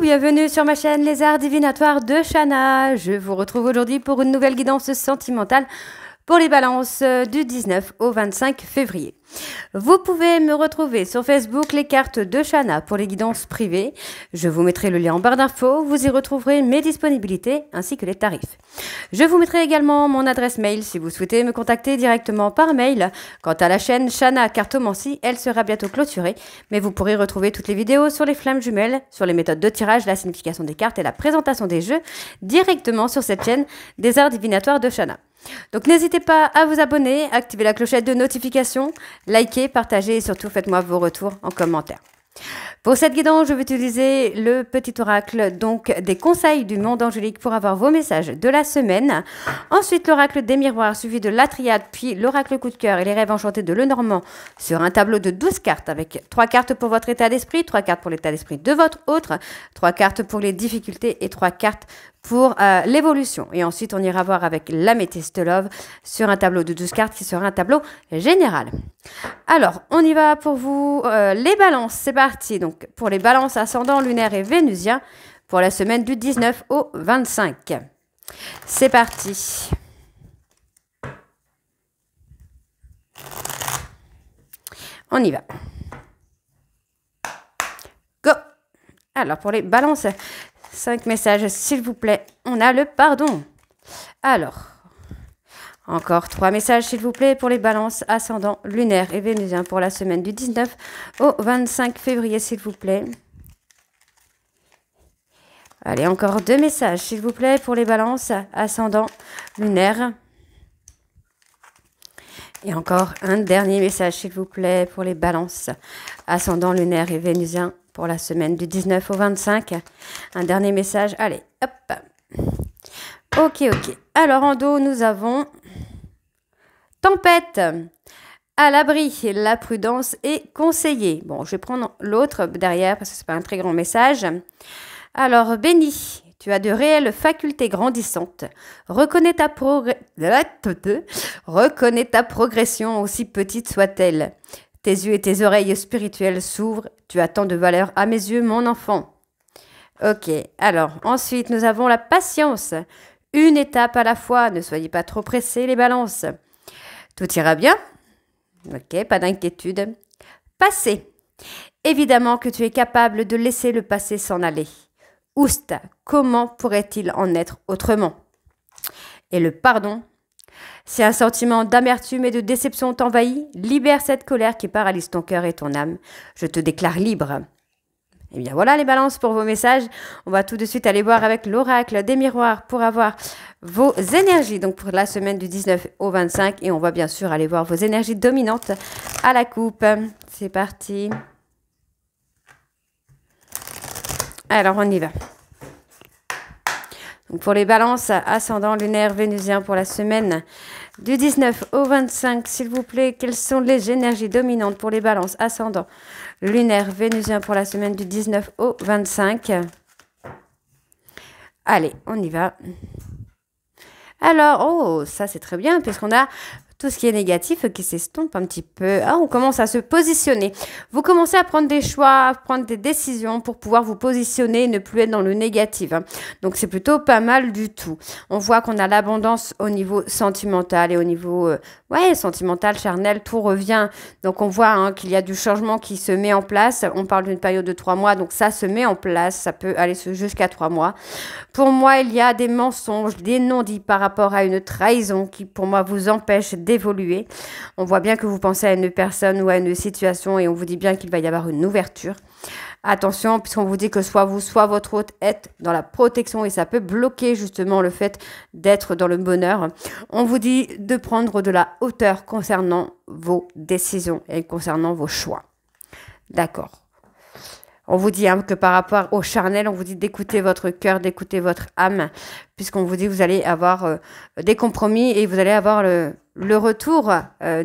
bienvenue sur ma chaîne Les Arts Divinatoires de Shana. Je vous retrouve aujourd'hui pour une nouvelle guidance sentimentale pour les balances du 19 au 25 février. Vous pouvez me retrouver sur Facebook les cartes de Shana pour les guidances privées. Je vous mettrai le lien en barre d'infos. Vous y retrouverez mes disponibilités ainsi que les tarifs. Je vous mettrai également mon adresse mail si vous souhaitez me contacter directement par mail. Quant à la chaîne Shana Cartomancie, elle sera bientôt clôturée, mais vous pourrez retrouver toutes les vidéos sur les flammes jumelles, sur les méthodes de tirage, la signification des cartes et la présentation des jeux directement sur cette chaîne des Arts Divinatoires de Shana. Donc n'hésitez pas à vous abonner, activer la clochette de notification, liker, partager et surtout faites-moi vos retours en commentaire. Pour cette guidance, je vais utiliser le petit oracle, donc des conseils du monde angélique pour avoir vos messages de la semaine. Ensuite, l'oracle des miroirs suivi de la triade, puis l'oracle coup de cœur et les rêves enchantés de Lenormand sur un tableau de 12 cartes avec 3 cartes pour votre état d'esprit, 3 cartes pour l'état d'esprit de votre autre, 3 cartes pour les difficultés et 3 cartes pour l'évolution. Et ensuite, on ira voir avec l'améthyste love sur un tableau de 12 cartes qui sera un tableau général. Alors, on y va pour vous. Les balances, c'est parti. Donc, pour les balances ascendant lunaire et vénusien pour la semaine du 19 au 25. C'est parti. On y va. Go. Alors, pour les balances, 5 messages, s'il vous plaît. On a le pardon. Alors, encore 3 messages, s'il vous plaît, pour les balances ascendant lunaire et vénusien pour la semaine du 19 au 25 février, s'il vous plaît. Allez, encore 2 messages, s'il vous plaît, pour les balances ascendant lunaire. Et encore un dernier message, s'il vous plaît, pour les balances ascendant lunaire et vénusien pour la semaine du 19 au 25. Un dernier message. Allez, hop. Ok. Alors, en dos, nous avons tempête. À l'abri, la prudence est conseillée. Bon, je vais prendre l'autre derrière parce que ce n'est pas un très grand message. Alors, béni, tu as de réelles facultés grandissantes. Reconnais ta progression, aussi petite soit-elle. Tes yeux et tes oreilles spirituelles s'ouvrent. Tu as tant de valeur à mes yeux, mon enfant. Ok, alors ensuite nous avons la patience. Une étape à la fois. Ne soyez pas trop pressés, les balances. Tout ira bien. Ok, pas d'inquiétude. Passé. Évidemment que tu es capable de laisser le passé s'en aller. Oust, comment pourrait-il en être autrement? Et le pardon. Si un sentiment d'amertume et de déception t'envahit, libère cette colère qui paralyse ton cœur et ton âme. Je te déclare libre. Et bien voilà les balances pour vos messages. On va tout de suite aller voir avec l'oracle des miroirs pour avoir vos énergies. Donc pour la semaine du 19 au 25. Et on va bien sûr aller voir vos énergies dominantes à la coupe. C'est parti. Alors on y va. Donc pour les balances ascendant lunaire vénusien pour la semaine du 19 au 25, s'il vous plaît, quelles sont les énergies dominantes pour les balances ascendant lunaire vénusien pour la semaine du 19 au 25? Allez, on y va. Alors, oh, ça c'est très bien puisqu'on a tout ce qui est négatif qui s'estompe un petit peu. Ah, on commence à se positionner. Vous commencez à prendre des choix, à prendre des décisions pour pouvoir vous positionner et ne plus être dans le négatif. Donc, c'est plutôt pas mal du tout. On voit qu'on a l'abondance au niveau sentimental et au niveau sentimental, charnel, tout revient. Donc, on voit qu'il y a du changement qui se met en place. On parle d'une période de 3 mois, donc ça se met en place. Ça peut aller jusqu'à 3 mois. Pour moi, il y a des mensonges, des non-dits par rapport à une trahison qui, pour moi, vous empêche d'évoluer. On voit bien que vous pensez à une personne ou à une situation et on vous dit bien qu'il va y avoir une ouverture. Attention, puisqu'on vous dit que soit vous, soit votre hôte êtes dans la protection et ça peut bloquer justement le fait d'être dans le bonheur. On vous dit de prendre de la hauteur concernant vos décisions et concernant vos choix. D'accord. On vous dit que par rapport au charnel, on vous dit d'écouter votre cœur, d'écouter votre âme, puisqu'on vous dit que vous allez avoir des compromis et vous allez avoir le retour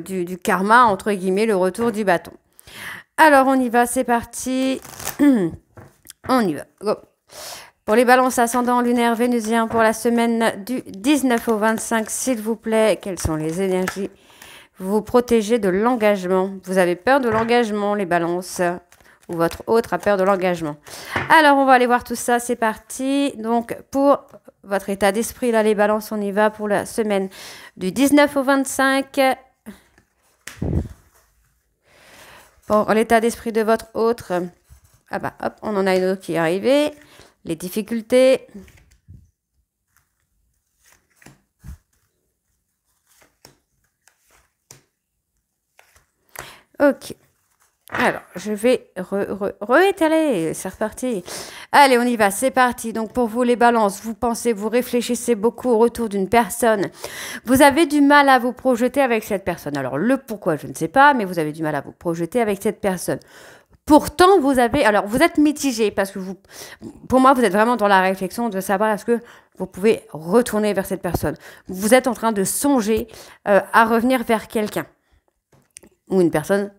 du karma, entre guillemets, le retour du bâton. Alors, on y va, c'est parti. On y va. Go. Pour les balances ascendant lunaire vénusien pour la semaine du 19 au 25, s'il vous plaît, quelles sont les énergies? Vous vous protégez de l'engagement. Vous avez peur de l'engagement, les balances. ou votre autre a peur de l'engagement. Alors, on va aller voir tout ça. C'est parti. Donc, pour votre état d'esprit, là, les balances, on y va pour la semaine du 19 au 25. Pour l'état d'esprit de votre autre. Ah bah, hop, on en a une autre qui est arrivée. Les difficultés. Ok. Alors, je vais réétaler. C'est reparti. Allez, on y va. C'est parti. Donc, pour vous, les balances, vous pensez, vous réfléchissez beaucoup au retour d'une personne. Vous avez du mal à vous projeter avec cette personne. Alors, le pourquoi, je ne sais pas, mais vous avez du mal à vous projeter avec cette personne. Pourtant, vous êtes mitigé parce que pour moi, vous êtes vraiment dans la réflexion de savoir est-ce que vous pouvez retourner vers cette personne. Vous êtes en train de songer à revenir vers quelqu'un ou une personne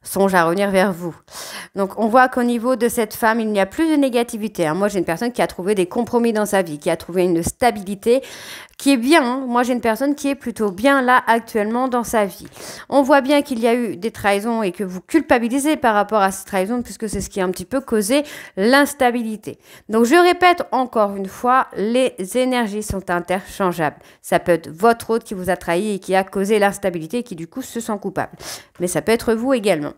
songe à revenir vers vous. Donc, on voit qu'au niveau de cette femme, il n'y a plus de négativité. Hein. Moi, j'ai une personne qui a trouvé des compromis dans sa vie, qui a trouvé une stabilité qui est bien. Hein. Moi, j'ai une personne qui est plutôt bien là actuellement dans sa vie. On voit bien qu'il y a eu des trahisons et que vous culpabilisez par rapport à ces trahisons puisque c'est ce qui a un petit peu causé l'instabilité. Donc, je répète encore une fois, les énergies sont interchangeables. Ça peut être votre autre qui vous a trahi et qui a causé l'instabilité et qui du coup se sent coupable. Mais ça peut être vous également.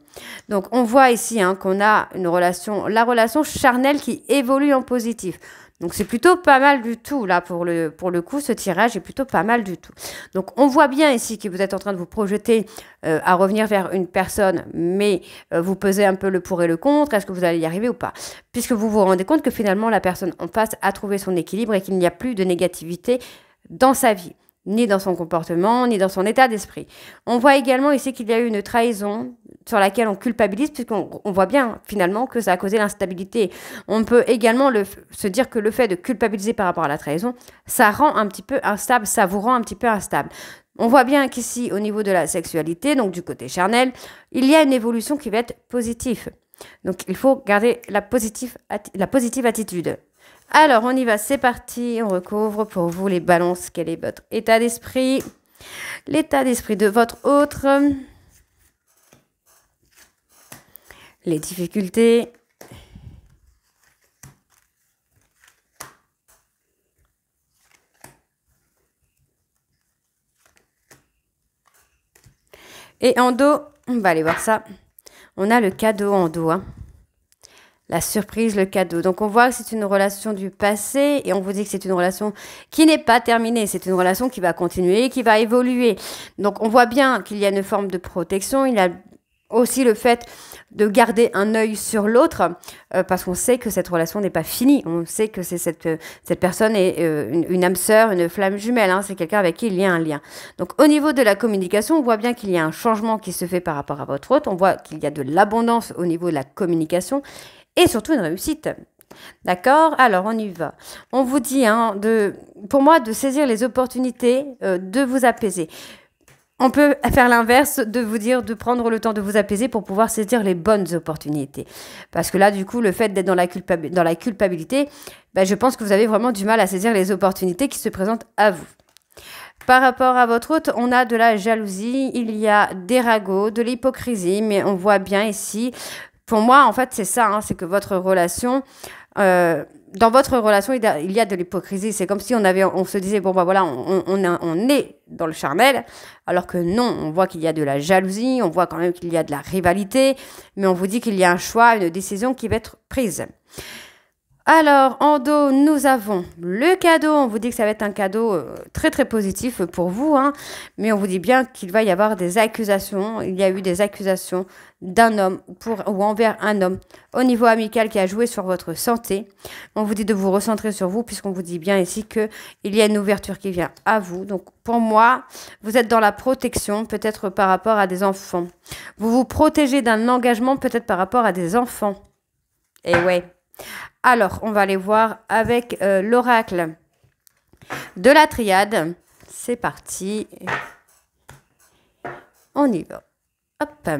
Donc, on voit ici hein, qu'on a la relation charnelle qui évolue en positif. Donc, c'est plutôt pas mal du tout, là, pour le coup, ce tirage est plutôt pas mal du tout. Donc, on voit bien ici que vous êtes en train de vous projeter à revenir vers une personne, mais vous pesez un peu le pour et le contre. Est-ce que vous allez y arriver ou pas? Puisque vous vous rendez compte que finalement, la personne en face a trouvé son équilibre et qu'il n'y a plus de négativité dans sa vie, ni dans son comportement, ni dans son état d'esprit. On voit également ici qu'il y a eu une trahison sur laquelle on culpabilise, puisqu'on voit bien finalement que ça a causé l'instabilité. On peut également se dire que le fait de culpabiliser par rapport à la trahison, ça rend un petit peu instable, ça vous rend un petit peu instable. On voit bien qu'ici, au niveau de la sexualité, donc du côté charnel, il y a une évolution qui va être positive. Donc, il faut garder la positive attitude. Alors, on y va, c'est parti. On recouvre pour vous les balances. Quel est votre état d'esprit? L'état d'esprit de votre autre. Les difficultés. Et en dos, on va aller voir ça. On a le cadeau en dos. Hein. La surprise, le cadeau. Donc, on voit que c'est une relation du passé et on vous dit que c'est une relation qui n'est pas terminée. C'est une relation qui va continuer, qui va évoluer. Donc, on voit bien qu'il y a une forme de protection. Il y a aussi le fait de garder un œil sur l'autre parce qu'on sait que cette relation n'est pas finie. On sait que c'est cette personne est une âme sœur, une flamme jumelle. Hein. C'est quelqu'un avec qui il y a un lien. Donc, au niveau de la communication, on voit bien qu'il y a un changement qui se fait par rapport à votre autre. On voit qu'il y a de l'abondance au niveau de la communication. Et surtout une réussite. D'accord? Alors, on y va. On vous dit, hein, pour moi, de saisir les opportunités, de vous apaiser. On peut faire l'inverse, de vous dire de prendre le temps de vous apaiser pour pouvoir saisir les bonnes opportunités. Parce que là, du coup, le fait d'être dans la culpabilité, ben, je pense que vous avez vraiment du mal à saisir les opportunités qui se présentent à vous. Par rapport à votre hôte, on a de la jalousie, il y a des ragots, de l'hypocrisie, mais on voit bien ici... Pour moi, en fait, c'est ça, hein, c'est que votre relation, dans votre relation, il y a de l'hypocrisie. C'est comme si on se disait, bon, bah voilà, on est dans le charnel, alors que non, on voit qu'il y a de la jalousie, on voit quand même qu'il y a de la rivalité, mais on vous dit qu'il y a un choix, une décision qui va être prise. Alors, en dos, nous avons le cadeau. On vous dit que ça va être un cadeau très, très positif pour vous. Hein, mais on vous dit bien qu'il va y avoir des accusations. Il y a eu des accusations d'un homme ou envers un homme au niveau amical qui a joué sur votre santé. On vous dit de vous recentrer sur vous puisqu'on vous dit bien ici qu'il y a une ouverture qui vient à vous. Donc, pour moi, vous êtes dans la protection, peut-être par rapport à des enfants. Vous vous protégez d'un engagement, peut-être par rapport à des enfants. Et ouais. Alors, on va aller voir avec l'oracle de la triade. C'est parti. On y va. Hop.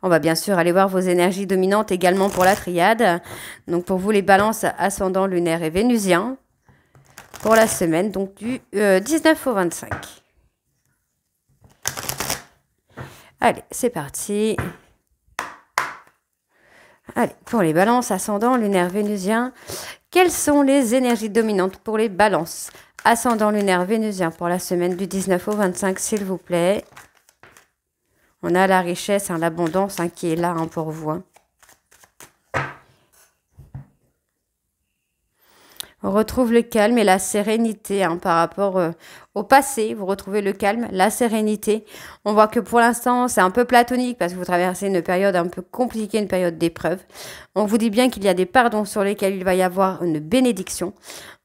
On va bien sûr aller voir vos énergies dominantes également pour la triade. Donc, pour vous, les balances ascendant lunaire et vénusien pour la semaine, donc du 19 au 25. Allez, c'est parti. Allez, pour les balances, ascendant, lunaire, vénusien, quelles sont les énergies dominantes pour les balances? Ascendant, lunaire, vénusien pour la semaine du 19 au 25, s'il vous plaît. On a la richesse, hein, l'abondance hein, qui est là hein, pour vous. Hein. On retrouve le calme et la sérénité hein, par rapport au passé. Vous retrouvez le calme, la sérénité. On voit que pour l'instant, c'est un peu platonique parce que vous traversez une période un peu compliquée, une période d'épreuve. On vous dit bien qu'il y a des pardons sur lesquels il va y avoir une bénédiction.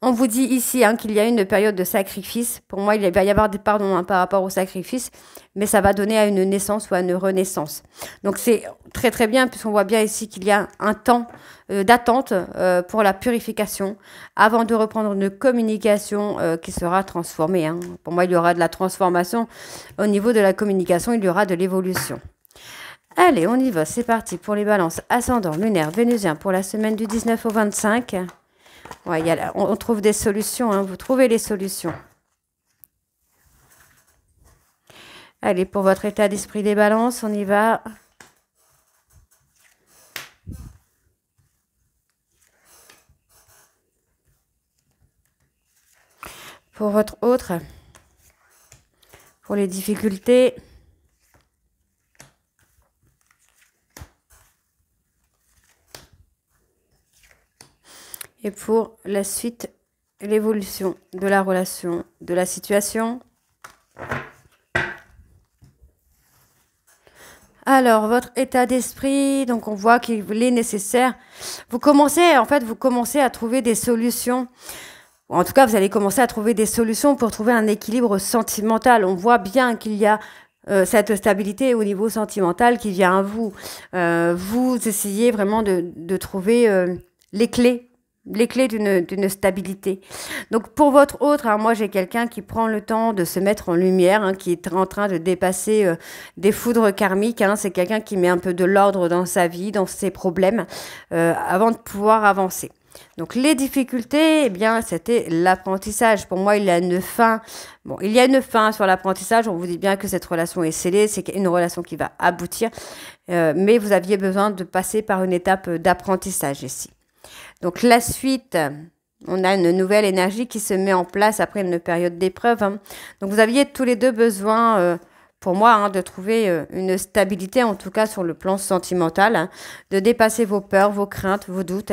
On vous dit ici hein, qu'il y a une période de sacrifice. Pour moi, il va y avoir des pardons hein, par rapport au sacrifice, mais ça va donner à une naissance ou à une renaissance. Donc c'est très très bien puisqu'on voit bien ici qu'il y a un temps d'attente pour la purification avant de reprendre une communication qui sera transformée. Hein. Pour moi, il y aura de la transformation. Au niveau de la communication, il y aura de l'évolution. Allez, on y va. C'est parti pour les balances ascendant, lunaire, vénusien pour la semaine du 19 au 25. Ouais, on trouve des solutions. Hein. Vous trouvez les solutions. Allez, pour votre état d'esprit des balances, on y va. Pour votre autre, pour les difficultés, et pour la suite, l'évolution de la relation, de la situation. Alors, votre état d'esprit, donc on voit qu'il est nécessaire. Vous commencez à trouver des solutions. En tout cas, vous allez commencer à trouver des solutions pour trouver un équilibre sentimental. On voit bien qu'il y a cette stabilité au niveau sentimental qui vient à vous. Vous essayez vraiment de trouver les clés d'une stabilité. Donc, pour votre autre, hein, moi, j'ai quelqu'un qui prend le temps de se mettre en lumière, hein, qui est en train de dépasser des foudres karmiques. Hein. C'est quelqu'un qui met un peu de l'ordre dans sa vie, dans ses problèmes, avant de pouvoir avancer. Donc, les difficultés, eh bien, c'était l'apprentissage. Pour moi, il y a une fin. Bon, il y a une fin sur l'apprentissage. On vous dit bien que cette relation est scellée. C'est une relation qui va aboutir. Mais vous aviez besoin de passer par une étape d'apprentissage ici. Donc, la suite, on a une nouvelle énergie qui se met en place après une période d'épreuve. Hein. Donc, vous aviez tous les deux besoin... pour moi, hein, de trouver une stabilité, en tout cas sur le plan sentimental, hein, de dépasser vos peurs, vos craintes, vos doutes,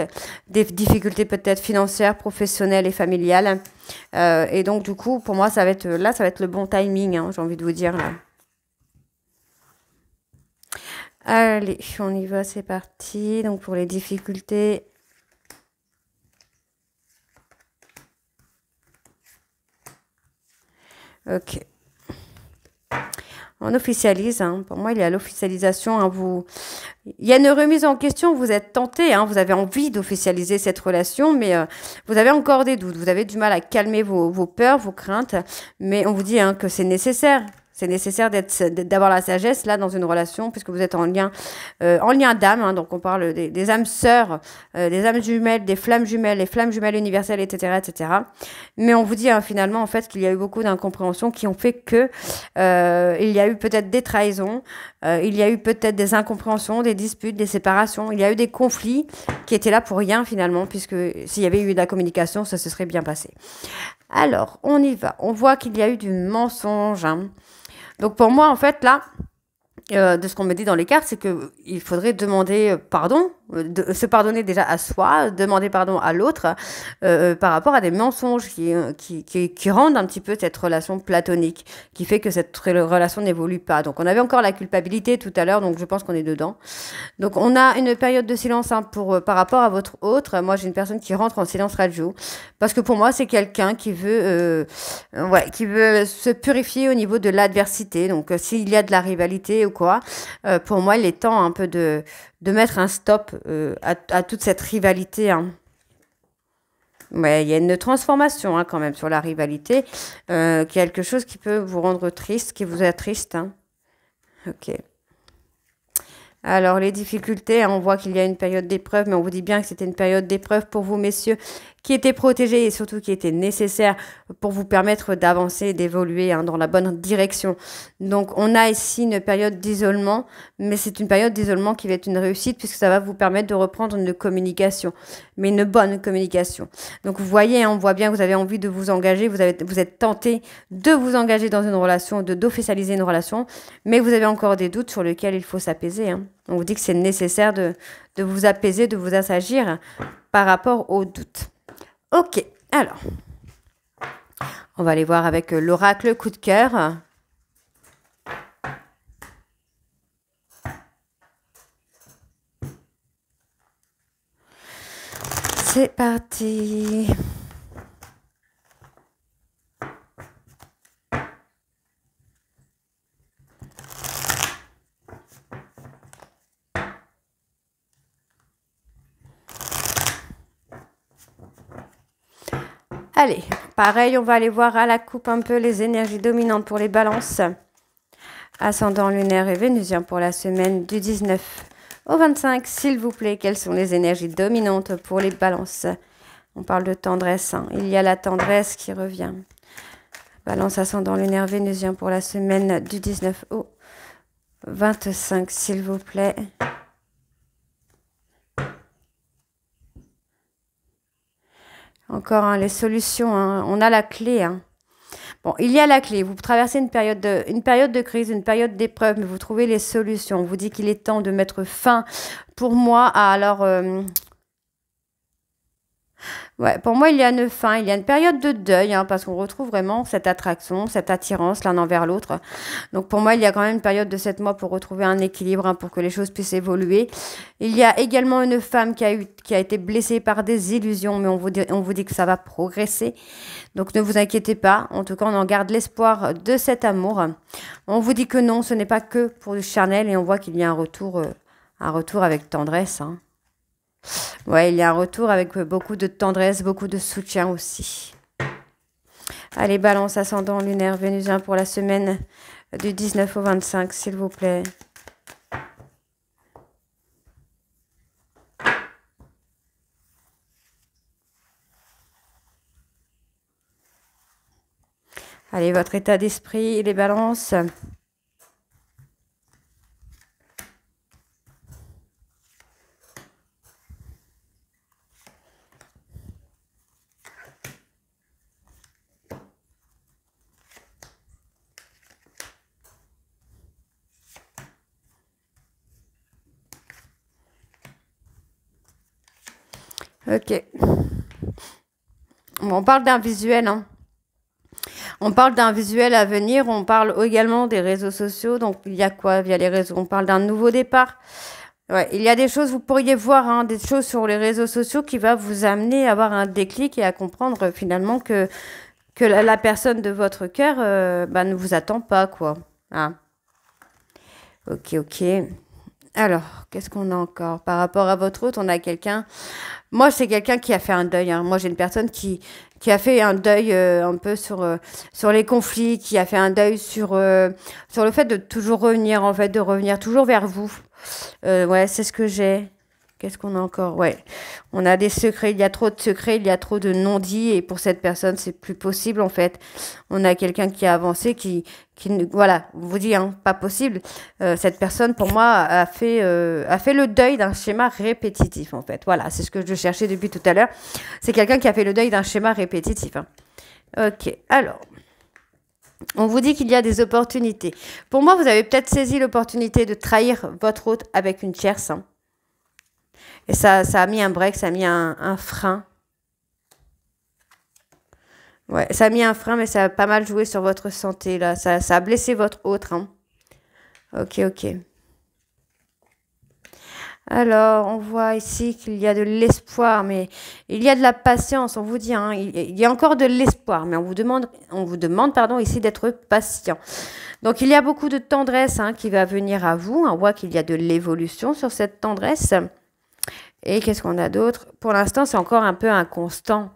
des difficultés peut-être financières, professionnelles et familiales. Et donc, du coup, pour moi, ça va être le bon timing, hein, j'ai envie de vous dire. Là. Allez, on y va, c'est parti. Donc, pour les difficultés... Ok. On officialise, hein. Pour moi, il y a l'officialisation. Hein. Il y a une remise en question, vous êtes tenté, hein. Vous avez envie d'officialiser cette relation, mais vous avez encore des doutes. Vous avez du mal à calmer vos peurs, vos craintes, mais on vous dit hein, que c'est nécessaire. C'est nécessaire d'avoir la sagesse là dans une relation puisque vous êtes en lien d'âme. Hein, donc on parle des âmes sœurs, des âmes jumelles, des flammes jumelles, les flammes jumelles universelles, etc., etc. Mais on vous dit hein, finalement en fait qu'il y a eu beaucoup d'incompréhensions qui ont fait que il y a eu peut-être des trahisons, il y a eu peut-être des incompréhensions, des disputes, des séparations. Il y a eu des conflits qui étaient là pour rien finalement puisque s'il y avait eu de la communication, ça se serait bien passé. Alors on y va. On voit qu'il y a eu du mensonge. Hein. Donc pour moi, en fait, là, de ce qu'on me dit dans les cartes, c'est qu'il faudrait demander pardon, se pardonner déjà à soi, demander pardon à l'autre par rapport à des mensonges qui rendent un petit peu cette relation platonique, qui fait que cette relation n'évolue pas. Donc on avait encore la culpabilité tout à l'heure, donc je pense qu'on est dedans. Donc on a une période de silence hein, par rapport à votre autre. Moi j'ai une personne qui rentre en silence radio, parce que pour moi c'est quelqu'un qui veut se purifier au niveau de l'adversité. Donc s'il y a de la rivalité ou quoi, pour moi il est temps un peu de mettre un stop à toute cette rivalité. Hein. Ouais, il y a une transformation hein, quand même sur la rivalité. Quelque chose qui peut vous rendre triste, qui vous attriste. Hein. Ok. Alors, les difficultés, hein, on voit qu'il y a une période d'épreuve, mais on vous dit bien que c'était une période d'épreuve pour vous, messieurs, qui était protégée et surtout qui était nécessaire pour vous permettre d'avancer, d'évoluer hein, dans la bonne direction. Donc, on a ici une période d'isolement, mais c'est une période d'isolement qui va être une réussite puisque ça va vous permettre de reprendre une communication, mais une bonne communication. Donc, vous voyez, hein, on voit bien que vous avez envie de vous engager, vous êtes tenté de vous engager dans une relation, d'officialiser une relation, mais vous avez encore des doutes sur lesquels il faut s'apaiser. Hein. On vous dit que c'est nécessaire de vous apaiser, de vous assagir par rapport aux doutes. Ok, alors, on va aller voir avec l'oracle coup de cœur. C'est parti. Allez, pareil, on va aller voir à la coupe un peu les énergies dominantes pour les balances. Ascendant lunaire et vénusien pour la semaine du 19 au 25, s'il vous plaît. Quelles sont les énergies dominantes pour les balances? On parle de tendresse, hein. Il y a la tendresse qui revient. Balance ascendant lunaire vénusien pour la semaine du 19 au 25, s'il vous plaît. Encore hein, les solutions, hein. On a la clé. Hein. Bon, il y a la clé. Vous traversez une période de crise, une période d'épreuve, mais vous trouvez les solutions. On vous dit qu'il est temps de mettre fin, pour moi, ouais, pour moi, il y a une fin, il y a une période de deuil, hein, parce qu'on retrouve vraiment cette attraction, cette attirance l'un envers l'autre. Donc, pour moi, il y a quand même une période de 7 mois pour retrouver un équilibre, hein, pour que les choses puissent évoluer. Il y a également une femme qui a été blessée par des illusions, mais on vous dit que ça va progresser. Donc, ne vous inquiétez pas. En tout cas, on en garde l'espoir de cet amour. On vous dit que non, ce n'est pas que pour du charnel, et on voit qu'il y a un retour avec tendresse, hein. Ouais, il y a un retour avec beaucoup de tendresse, beaucoup de soutien aussi. Allez, balance ascendant lunaire vénusien pour la semaine du 19 au 25, s'il vous plaît. Allez, votre état d'esprit, les balances. Ok. Bon, on parle d'un visuel, hein. On parle d'un visuel à venir, on parle également des réseaux sociaux. Donc, il y a quoi via les réseaux? On parle d'un nouveau départ. Ouais, il y a des choses, vous pourriez voir, hein, des choses sur les réseaux sociaux qui va vous amener à avoir un déclic et à comprendre finalement que la personne de votre cœur ne vous attend pas, quoi. Hein. Ok, ok. Alors, qu'est-ce qu'on a encore? Par rapport à votre hôte, on a quelqu'un... Moi, c'est quelqu'un qui a fait un deuil. Hein. Moi, j'ai une personne qui a fait un deuil un peu sur les conflits, qui a fait un deuil sur le fait de toujours revenir, en fait, de revenir toujours vers vous. Ouais, c'est ce que j'ai. Qu'est-ce qu'on a encore? Ouais, on a des secrets. Il y a trop de secrets, il y a trop de non-dits. Et pour cette personne, c'est plus possible, en fait. On a quelqu'un qui a avancé, voilà, on vous dit, hein, pas possible. Cette personne, pour moi, a fait le deuil d'un schéma répétitif, en fait. Voilà, c'est ce que je cherchais depuis tout à l'heure. C'est quelqu'un qui a fait le deuil d'un schéma répétitif. Hein. Ok, alors... On vous dit qu'il y a des opportunités. Pour moi, vous avez peut-être saisi l'opportunité de trahir votre hôte avec une tierce. Hein. Et ça a mis un break, ça a mis un frein. Ouais, ça a mis un frein, mais ça a pas mal joué sur votre santé, là. Ça a blessé votre hôte. Hein. Ok, ok. Alors, on voit ici qu'il y a de l'espoir, mais il y a de la patience, on vous dit. Hein, il y a encore de l'espoir, mais on vous demande ici d'être patient. Donc, il y a beaucoup de tendresse hein, qui va venir à vous. On voit qu'il y a de l'évolution sur cette tendresse. Et qu'est-ce qu'on a d'autre? Pour l'instant, c'est encore un peu inconstant.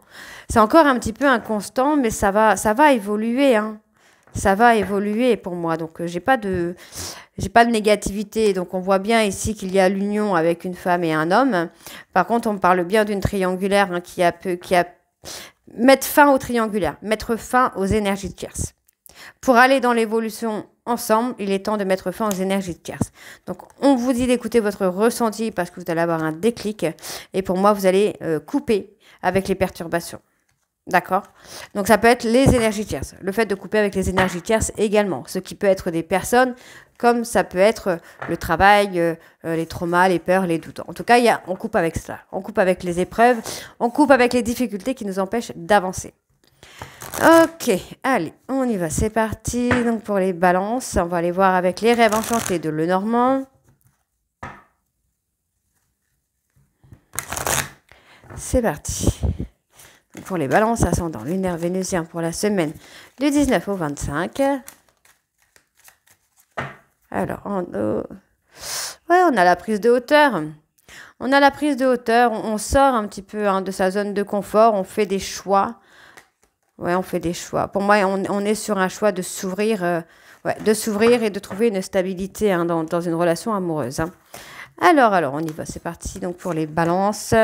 C'est encore un petit peu inconstant, mais ça va évoluer. Hein. Ça va évoluer pour moi. Donc, j'ai pas de négativité. Donc, on voit bien ici qu'il y a l'union avec une femme et un homme. Par contre, on parle bien d'une triangulaire hein, qui a mettre fin au triangulaire, mettre fin aux énergies de tierces. Pour aller dans l'évolution ensemble, il est temps de mettre fin aux énergies de tierces. Donc, on vous dit d'écouter votre ressenti parce que vous allez avoir un déclic. Et pour moi, vous allez couper avec les perturbations. D'accord? Donc, ça peut être les énergies tierces. Le fait de couper avec les énergies tierces également. Ce qui peut être des personnes, comme ça peut être le travail, les traumas, les peurs, les doutes. En tout cas, on coupe avec cela. On coupe avec les épreuves. On coupe avec les difficultés qui nous empêchent d'avancer. Ok, allez, on y va. C'est parti. Donc, pour les balances, on va aller voir avec les rêves enchantés de Lenormand. C'est parti. Pour les balances ascendant lunaire vénusien pour la semaine du 19 au 25. Alors, ouais, on a la prise de hauteur. On a la prise de hauteur. On sort un petit peu hein, de sa zone de confort. On fait des choix. Ouais, on fait des choix. Pour moi, on est sur un choix de s'ouvrir et de trouver une stabilité hein, dans une relation amoureuse. Hein. Alors, on y va. C'est parti. Donc, pour les balances,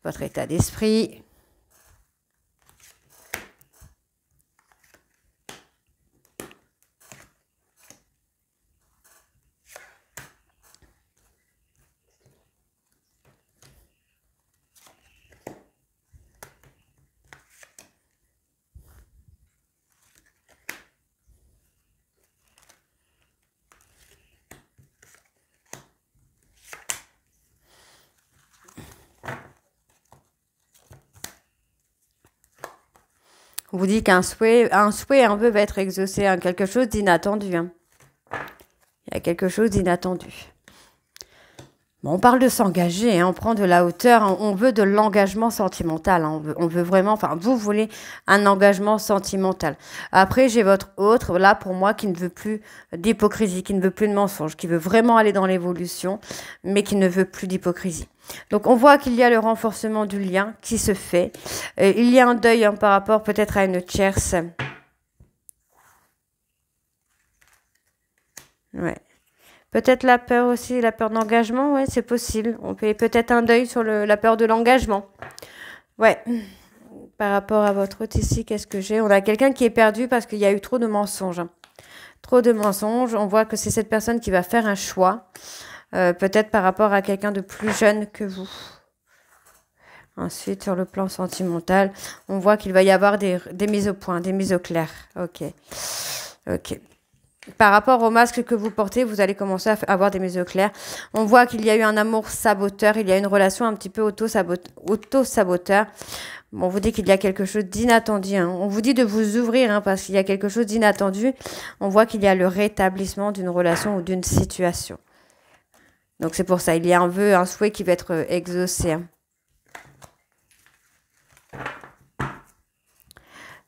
votre état d'esprit. On vous dit qu'un souhait, un vœu va être exaucé, hein, quelque chose d'inattendu. Hein. Il y a quelque chose d'inattendu. Bon, on parle de s'engager, hein, on prend de la hauteur, hein, on veut de l'engagement sentimental. Hein, on veut vraiment, enfin, vous voulez un engagement sentimental. Après, j'ai votre autre, là, pour moi, qui ne veut plus d'hypocrisie, qui ne veut plus de mensonge, qui veut vraiment aller dans l'évolution, mais qui ne veut plus d'hypocrisie. Donc, on voit qu'il y a le renforcement du lien qui se fait. Il y a un deuil hein, par rapport peut-être à une tierce. Ouais. Peut-être la peur aussi, la peur d'engagement, ouais, c'est possible. On fait peut-être un deuil sur la peur de l'engagement. Ouais. Par rapport à votre autre ici, qu'est-ce que j'ai? On a quelqu'un qui est perdu parce qu'il y a eu trop de mensonges. Trop de mensonges. On voit que c'est cette personne qui va faire un choix. Peut-être par rapport à quelqu'un de plus jeune que vous. Ensuite, sur le plan sentimental, on voit qu'il va y avoir des mises au point, des mises au clair. Ok. Ok. Par rapport au masque que vous portez, vous allez commencer à avoir des mises au clair. On voit qu'il y a eu un amour saboteur, il y a une relation un petit peu auto-saboteur. On vous dit qu'il y a quelque chose d'inattendu. Hein. On vous dit de vous ouvrir hein, parce qu'il y a quelque chose d'inattendu. On voit qu'il y a le rétablissement d'une relation ou d'une situation. Donc c'est pour ça, il y a un vœu, un souhait qui va être exaucé. Hein.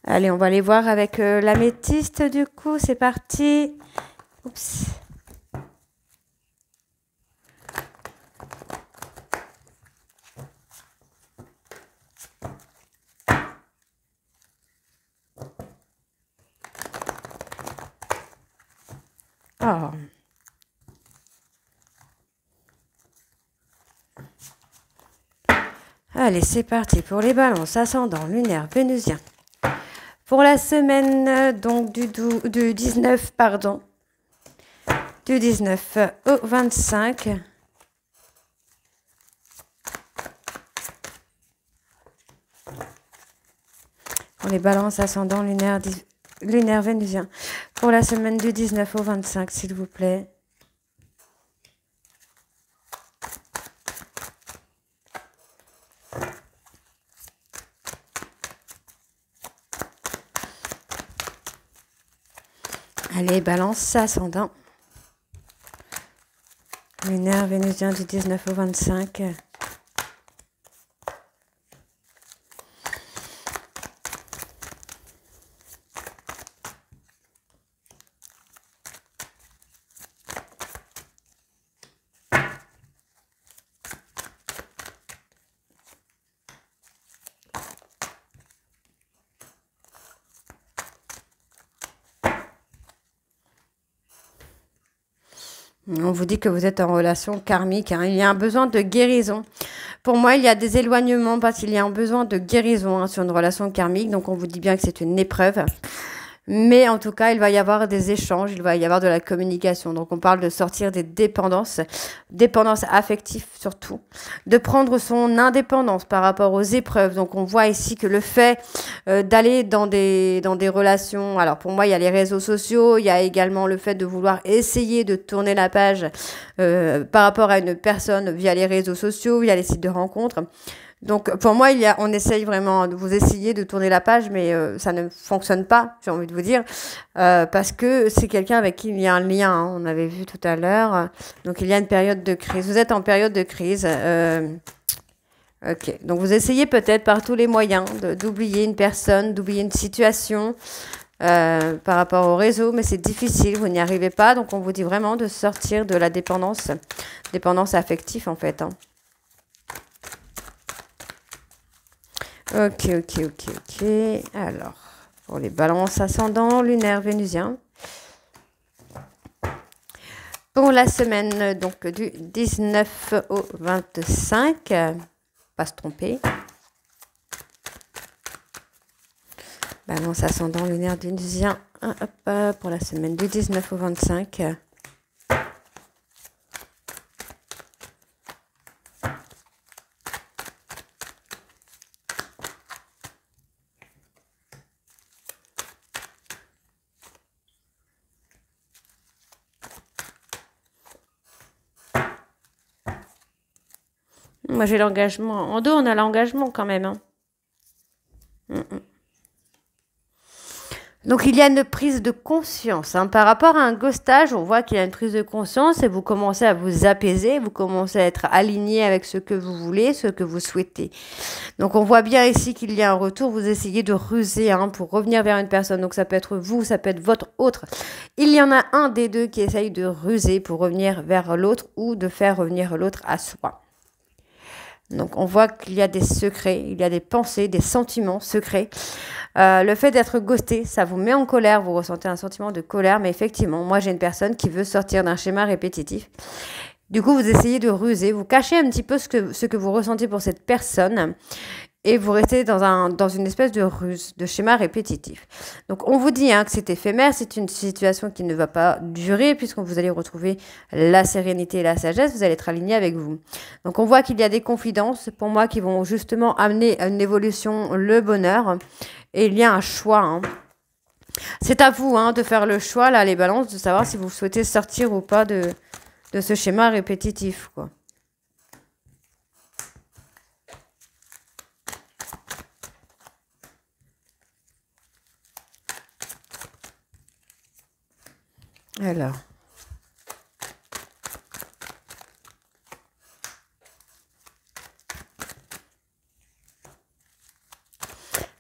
Allez, on va aller voir avec l'améthyste du coup. C'est parti. Oups. Oh. Allez, c'est parti pour les balances ascendant lunaire vénusien. Pour la semaine donc du 19, pardon, du 19 au 25. Pour les balances ascendant lunaire vénusien. Pour la semaine du 19 au 25, s'il vous plaît. Allez, balance ascendant. Lunaire vénusien du 19 au 25. On vous dit que vous êtes en relation karmique, hein. Il y a un besoin de guérison. Pour moi, il y a des éloignements parce qu'il y a un besoin de guérison, hein, sur une relation karmique. Donc, on vous dit bien que c'est une épreuve. Mais en tout cas, il va y avoir des échanges, il va y avoir de la communication. Donc, on parle de sortir des dépendances, dépendance affective surtout, de prendre son indépendance par rapport aux épreuves. Donc, on voit ici que le fait d'aller dans des relations, alors pour moi, il y a les réseaux sociaux, il y a également le fait de vouloir essayer de tourner la page par rapport à une personne via les réseaux sociaux, via les sites de rencontres. Donc, pour moi, on essaye vraiment de vous essayer de tourner la page, mais ça ne fonctionne pas, j'ai envie de vous dire, parce que c'est quelqu'un avec qui il y a un lien, hein, on avait vu tout à l'heure. Donc, il y a une période de crise. Vous êtes en période de crise. Ok. Donc, vous essayez peut-être par tous les moyens d'oublier une personne, d'oublier une situation par rapport au réseau, mais c'est difficile, vous n'y arrivez pas. Donc, on vous dit vraiment de sortir de la dépendance affective, en fait, hein. Ok. Alors, pour les balances ascendant, lunaire, vénusien. Pour la semaine, donc, du 19 au 25, pas se tromper. Balance ascendant, lunaire, vénusien, pour la semaine du 19 au 25. Moi, j'ai l'engagement. En deux, on a l'engagement quand même, hein. Donc, il y a une prise de conscience, hein. Par rapport à un ghostage, on voit qu'il y a une prise de conscience et vous commencez à vous apaiser, vous commencez à être aligné avec ce que vous voulez, ce que vous souhaitez. Donc, on voit bien ici qu'il y a un retour. Vous essayez de ruser, hein, pour revenir vers une personne. Donc, ça peut être vous, ça peut être votre autre. Il y en a un des deux qui essaye de ruser pour revenir vers l'autre ou de faire revenir l'autre à soi. Donc, on voit qu'il y a des secrets, il y a des pensées, des sentiments secrets. Le fait d'être ghosté, ça vous met en colère, vous ressentez un sentiment de colère, mais effectivement, moi, j'ai une personne qui veut sortir d'un schéma répétitif. Du coup, vous essayez de ruser, vous cachez un petit peu ce que vous ressentez pour cette personne et vous restez dans une espèce de ruse, de schéma répétitif. Donc, on vous dit, hein, que c'est éphémère, c'est une situation qui ne va pas durer puisque vous allez retrouver la sérénité et la sagesse, vous allez être aligné avec vous. Donc, on voit qu'il y a des confidences, pour moi, qui vont justement amener à une évolution, le bonheur. Et il y a un choix, hein. C'est à vous, hein, de faire le choix, là, les balances, de savoir si vous souhaitez sortir ou pas de ce schéma répétitif, quoi. Alors.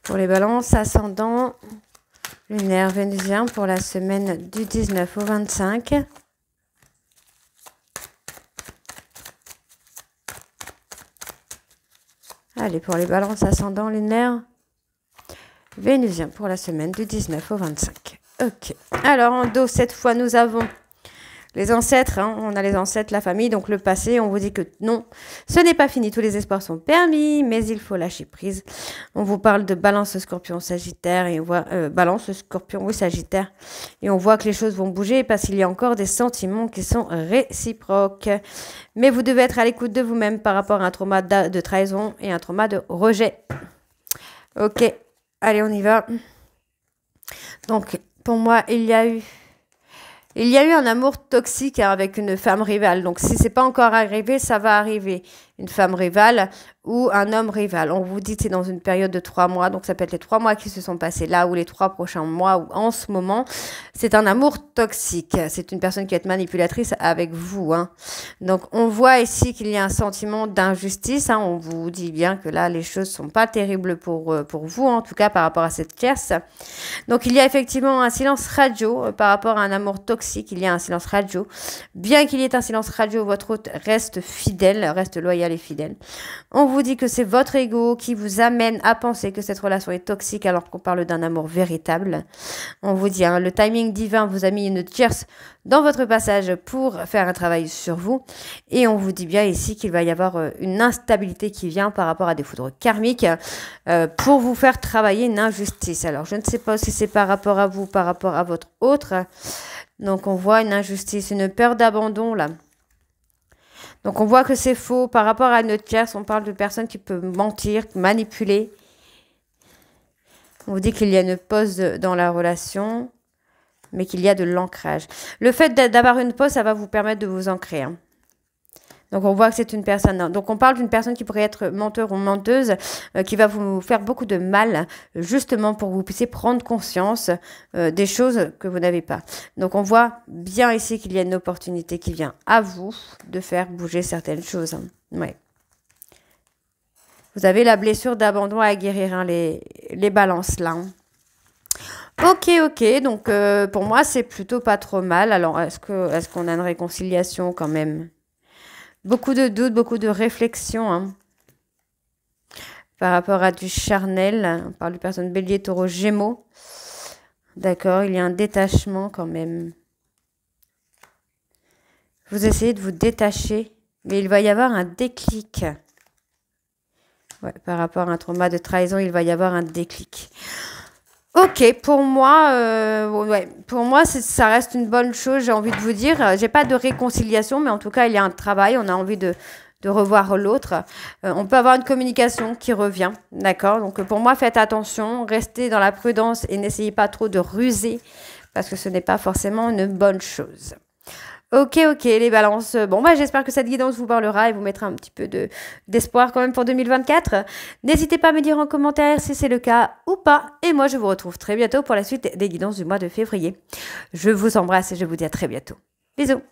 Pour les balances, ascendant, lunaire, vénusien, pour la semaine du 19 au 25. Allez, pour les balances, ascendant, lunaire, vénusien, pour la semaine du 19 au 25. Ok. Alors, en dos, cette fois, nous avons les ancêtres, hein. On a les ancêtres, la famille, donc le passé. On vous dit que non, ce n'est pas fini. Tous les espoirs sont permis, mais il faut lâcher prise. On vous parle de balance, scorpion, sagittaire, et on voit balance, scorpion, oui, sagittaire. Et on voit que les choses vont bouger parce qu'il y a encore des sentiments qui sont réciproques. Mais vous devez être à l'écoute de vous-même par rapport à un trauma de trahison et un trauma de rejet. Ok, allez, on y va. Donc, pour moi, il y a eu un amour toxique, hein, avec une femme rivale. Donc, si c'est pas encore arrivé, ça va arriver. Une femme rivale ou un homme rival. On vous dit que c'est dans une période de 3 mois. Donc, ça peut être les 3 mois qui se sont passés là ou les 3 prochains mois ou en ce moment. C'est un amour toxique. C'est une personne qui va être manipulatrice avec vous, hein. Donc, on voit ici qu'il y a un sentiment d'injustice, hein. On vous dit bien que là, les choses sont pas terribles pour vous, en tout cas par rapport à cette tierce. Donc, il y a effectivement un silence radio par rapport à un amour toxique. Il y a un silence radio. Bien qu'il y ait un silence radio, votre hôte reste fidèle, reste loyal loyal et fidèle. On vous dit que c'est votre ego qui vous amène à penser que cette relation est toxique alors qu'on parle d'un amour véritable. On vous dit, hein, le timing divin vous a mis une tierce dans votre passage pour faire un travail sur vous. Et on vous dit bien ici qu'il va y avoir une instabilité qui vient par rapport à des foudres karmiques pour vous faire travailler une injustice. Alors, je ne sais pas si c'est par rapport à vous, par rapport à votre autre. Donc, on voit une injustice, une peur d'abandon, là. Donc, on voit que c'est faux. Par rapport à une tierce, on parle de personnes qui peuvent mentir, manipuler. On vous dit qu'il y a une pause dans la relation, mais qu'il y a de l'ancrage. Le fait d'avoir une pause, ça va vous permettre de vous ancrer. Hein. Donc, on voit que c'est une personne. Donc, on parle d'une personne qui pourrait être menteur ou menteuse, qui va vous faire beaucoup de mal, justement pour que vous puissiez prendre conscience des choses que vous n'avez pas. Donc, on voit bien ici qu'il y a une opportunité qui vient à vous de faire bouger certaines choses. Hein. Ouais. Vous avez la blessure d'abandon à guérir, hein, les balances là. Hein. Ok. Donc, pour moi, c'est plutôt pas trop mal. Alors, est-ce qu'on a une réconciliation quand même? Beaucoup de doutes, beaucoup de réflexions hein, par rapport à du charnel. On parle de personnes bélier, taureau, gémeaux. D'accord, il y a un détachement quand même. Vous essayez de vous détacher, mais il va y avoir un déclic. Ouais, par rapport à un trauma de trahison, il va y avoir un déclic. Ok, pour moi, ça reste une bonne chose, j'ai envie de vous dire. J'ai pas de réconciliation, mais en tout cas, il y a un travail. On a envie de revoir l'autre. On peut avoir une communication qui revient, d'accord? Donc, pour moi, faites attention, restez dans la prudence et n'essayez pas trop de ruser parce que ce n'est pas forcément une bonne chose. Ok, les balances. Bon, j'espère que cette guidance vous parlera et vous mettra un petit peu d'espoir quand même pour 2024. N'hésitez pas à me dire en commentaire si c'est le cas ou pas. Et moi, je vous retrouve très bientôt pour la suite des guidances du mois de février. Je vous embrasse et je vous dis à très bientôt. Bisous.